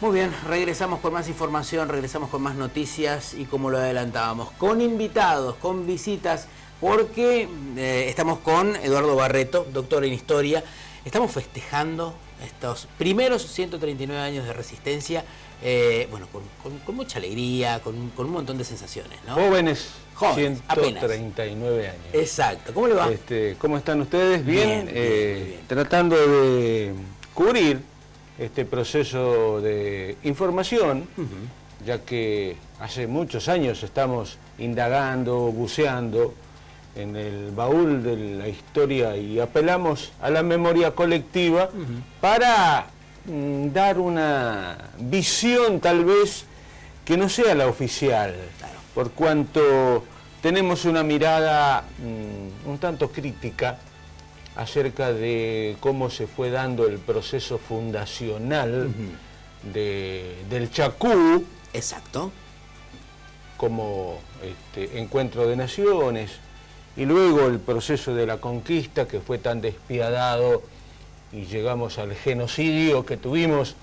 Muy bien, regresamos con más información, regresamos con más noticias y como lo adelantábamos, con invitados, con visitas, porque estamos con Eduardo Barreto, doctor en Historia. Estamos festejando estos primeros 139 años de resistencia, bueno, con mucha alegría, con un montón de sensaciones, ¿no? Jóvenes, apenas. 139 años. Exacto, ¿cómo le va? ¿Cómo están ustedes? Bien, bien. Tratando de cubrir este proceso de información, ya que hace muchos años estamos indagando, buceando en el baúl de la historia y apelamos a la memoria colectiva para dar una visión tal vez que no sea la oficial, Claro. por cuanto tenemos una mirada un tanto crítica acerca de cómo se fue dando el proceso fundacional del Chacú. Exacto. Como encuentro de naciones, y luego el proceso de la conquista que fue tan despiadado y llegamos al genocidio que tuvimos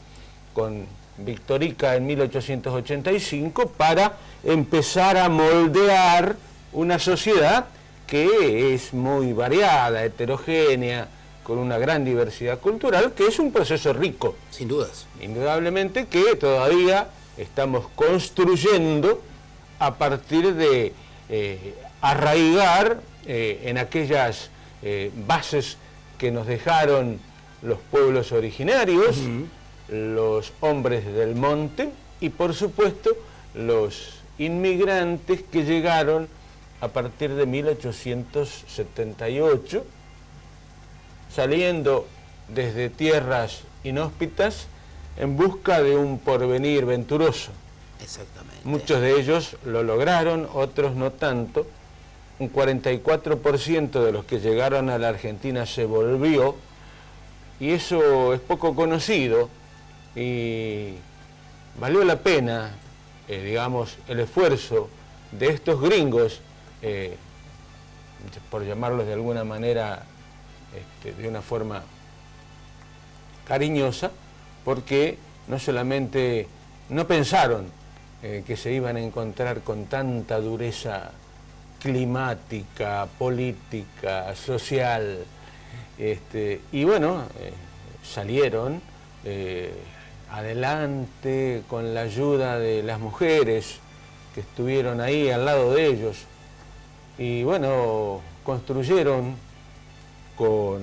con Victorica en 1885 para empezar a moldear una sociedad que es muy variada, heterogénea, con una gran diversidad cultural, que es un proceso rico. Sin dudas. Indudablemente que todavía estamos construyendo a partir de arraigar en aquellas bases que nos dejaron los pueblos originarios, los hombres del monte y por supuesto los inmigrantes que llegaron a partir de 1878, saliendo desde tierras inhóspitas en busca de un porvenir venturoso. Exactamente. Muchos de ellos lo lograron, otros no tanto. Un 44% de los que llegaron a la Argentina se volvió, y eso es poco conocido, y valió la pena, digamos, el esfuerzo de estos gringos, por llamarlos de alguna manera, de una forma cariñosa, porque no solamente no pensaron que se iban a encontrar con tanta dureza climática, política, social, y bueno, salieron adelante con la ayuda de las mujeres que estuvieron ahí al lado de ellos, y bueno, construyeron con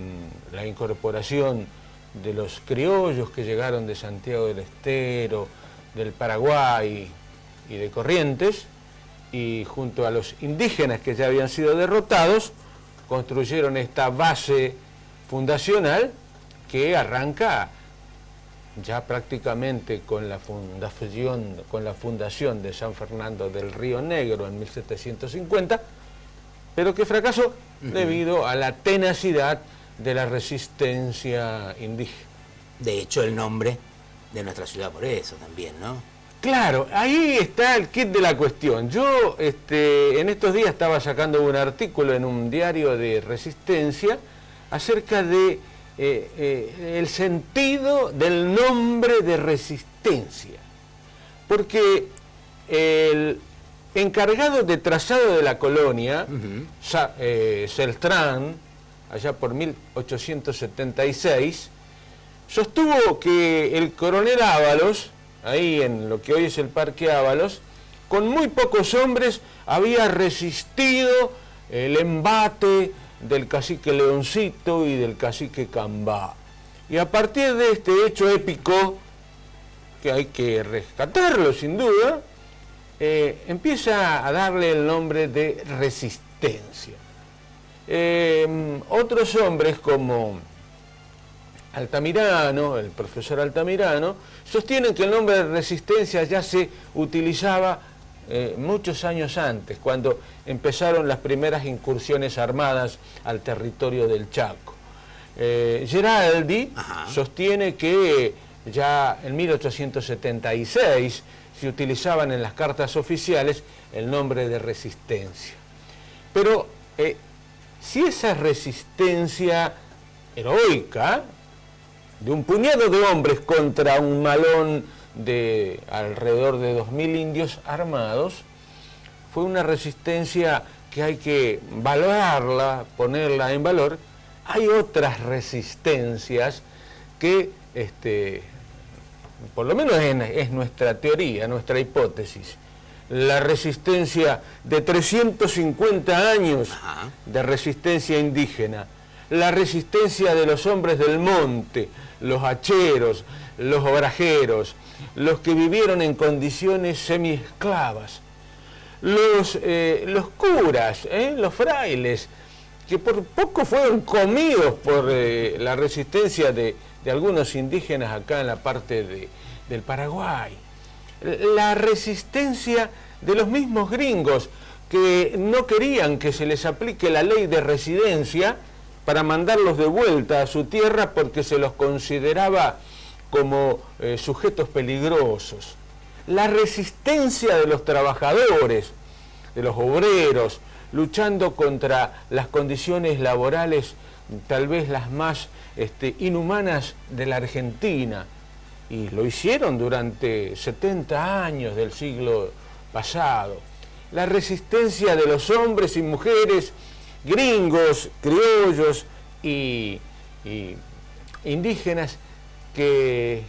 la incorporación de los criollos que llegaron de Santiago del Estero, del Paraguay y de Corrientes, y junto a los indígenas que ya habían sido derrotados, construyeron esta base fundacional que arranca ya prácticamente con la fundación de San Fernando del Río Negro en 1750, pero que fracasó debido a la tenacidad de la resistencia indígena. De hecho, el nombre de nuestra ciudad por eso también, ¿no? Claro, ahí está el kit de la cuestión. Yo en estos días estaba sacando un artículo en un diario de Resistencia acerca de el sentido del nombre de Resistencia. Porque el encargado de trazado de la colonia, Celtrán, allá por 1876, sostuvo que el coronel Ábalos, ahí en lo que hoy es el Parque Ábalos, con muy pocos hombres había resistido el embate del cacique Leoncito y del cacique Cambá. Y a partir de este hecho épico, que hay que rescatarlo sin duda, empieza a darle el nombre de Resistencia. Otros hombres como Altamirano, el profesor Altamirano, sostienen que el nombre de Resistencia ya se utilizaba muchos años antes, cuando empezaron las primeras incursiones armadas al territorio del Chaco. Geraldi sostiene que ya en 1876 se utilizaban en las cartas oficiales el nombre de Resistencia. Pero si esa resistencia heroica de un puñado de hombres contra un malón de alrededor de 2000 indios armados, fue una resistencia que hay que valorarla, ponerla en valor. Hay otras resistencias que, por lo menos es nuestra teoría, nuestra hipótesis, la resistencia de 350 años de resistencia indígena, la resistencia de los hombres del monte, los hacheros, los obrajeros, los que vivieron en condiciones semiesclavas, los curas, los frailes, que por poco fueron comidos por la resistencia de algunos indígenas acá en la parte del Paraguay. La resistencia de los mismos gringos que no querían que se les aplique la ley de residencia para mandarlos de vuelta a su tierra porque se los consideraba como sujetos peligrosos. La resistencia de los trabajadores, de los obreros, luchando contra las condiciones laborales tal vez las más inhumanas de la Argentina. Y lo hicieron durante 70 años del siglo pasado. La resistencia de los hombres y mujeres gringos, criollos y indígenas que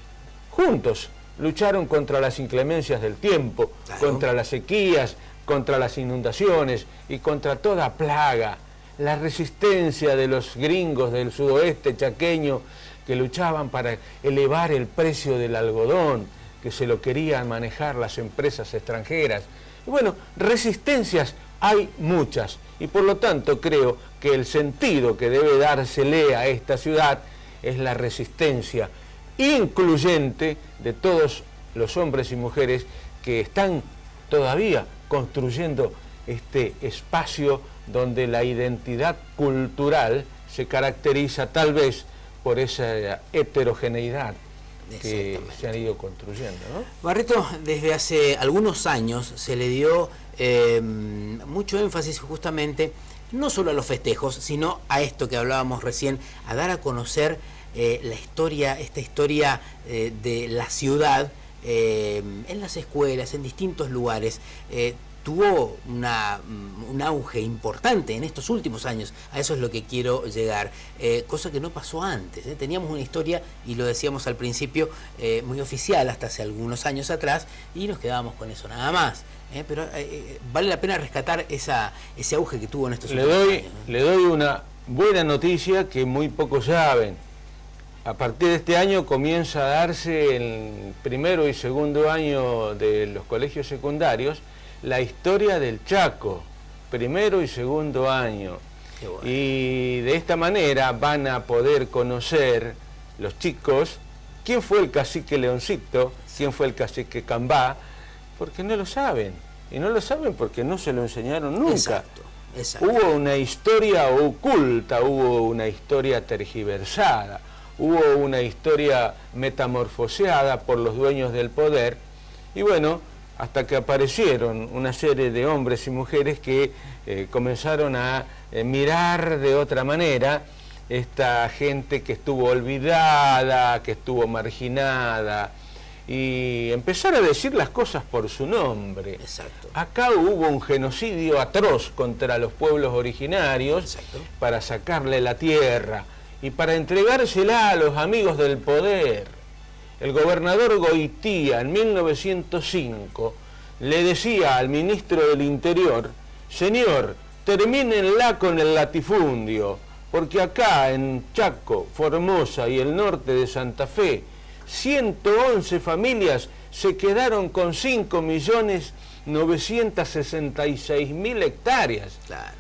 juntos lucharon contra las inclemencias del tiempo, contra las sequías, contra las inundaciones y contra toda plaga. La resistencia de los gringos del sudoeste chaqueño que luchaban para elevar el precio del algodón, que se lo querían manejar las empresas extranjeras. Y bueno, resistencias hay muchas, y por lo tanto creo que el sentido que debe dársele a esta ciudad es la resistencia incluyente de todos los hombres y mujeres que están todavía construyendo este espacio donde la identidad cultural se caracteriza tal vez por esa heterogeneidad que se han ido construyendo, ¿no? Barreto, desde hace algunos años se le dio mucho énfasis justamente no solo a los festejos, sino a esto que hablábamos recién, a dar a conocer la historia, esta historia de la ciudad en las escuelas, en distintos lugares. Tuvo un auge importante en estos últimos años, a eso es lo que quiero llegar, cosa que no pasó antes. Teníamos una historia, y lo decíamos al principio, muy oficial hasta hace algunos años atrás, y nos quedábamos con eso nada más. Pero vale la pena rescatar ese auge que tuvo en estos últimos años. Le doy una buena noticia que muy pocos saben. A partir de este año comienza a darse en primero y segundo año de los colegios secundarios la historia del Chaco, primero y segundo año. Bueno. Y de esta manera van a poder conocer los chicos quién fue el cacique Leoncito, quién fue el cacique Cambá, porque no lo saben. Y no lo saben porque no se lo enseñaron nunca. Exacto. Hubo una historia oculta, hubo una historia tergiversada, hubo una historia metamorfoseada por los dueños del poder. Y bueno, hasta que aparecieron una serie de hombres y mujeres que comenzaron a mirar de otra manera esta gente que estuvo olvidada, que estuvo marginada, y empezar a decir las cosas por su nombre. Exacto. Acá hubo un genocidio atroz contra los pueblos originarios. Exacto. Para sacarle la tierra y para entregársela a los amigos del poder. El gobernador Goitía en 1905 le decía al ministro del Interior: señor, termínenla con el latifundio, porque acá en Chaco, Formosa y el norte de Santa Fe, 111 familias se quedaron con 5.966.000 hectáreas. Claro.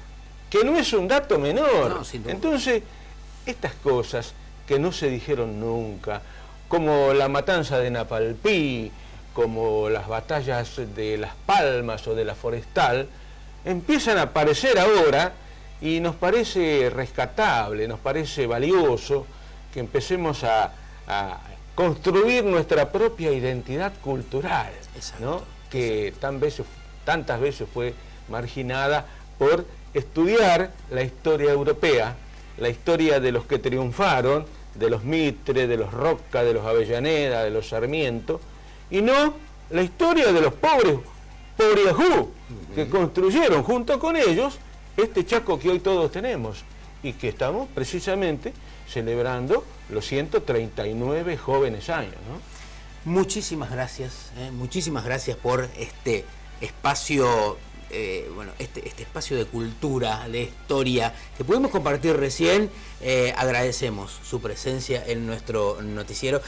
Que no es un dato menor. No, sin duda. Entonces, estas cosas que no se dijeron nunca, como la matanza de Napalpí, como las batallas de Las Palmas o de la Forestal, empiezan a aparecer ahora y nos parece rescatable, nos parece valioso que empecemos a construir nuestra propia identidad cultural, ¿no? Que tantas veces fue marginada por estudiar la historia europea, la historia de los que triunfaron, de los Mitre, de los Roca, de los Avellaneda, de los Sarmiento, y no la historia de los pobres Pobreajú, que construyeron junto con ellos este Chaco que hoy todos tenemos y que estamos precisamente celebrando los 139 jóvenes años, ¿no? Muchísimas gracias por este espacio, este espacio de cultura, de historia, que pudimos compartir recién. Agradecemos su presencia en nuestro noticiero.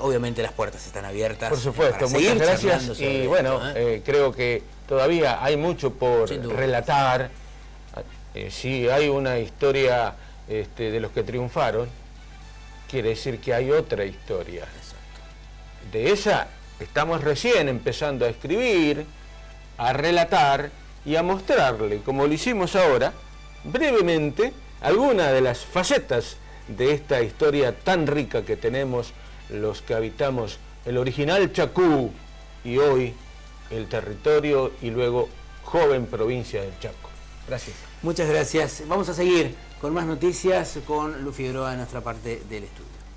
Obviamente las puertas están abiertas. Por supuesto, muchas gracias. Y bueno, creo que todavía hay mucho por relatar. Si hay una historia de los que triunfaron, quiere decir que hay otra historia. De esa estamos recién empezando a escribir, a relatar y a mostrarle, como lo hicimos ahora, brevemente, algunas de las facetas de esta historia tan rica que tenemos los que habitamos el original Chacú y hoy el territorio y luego joven provincia del Chaco. Gracias. Muchas gracias. Vamos a seguir con más noticias con Lu Figueroa en nuestra parte del estudio.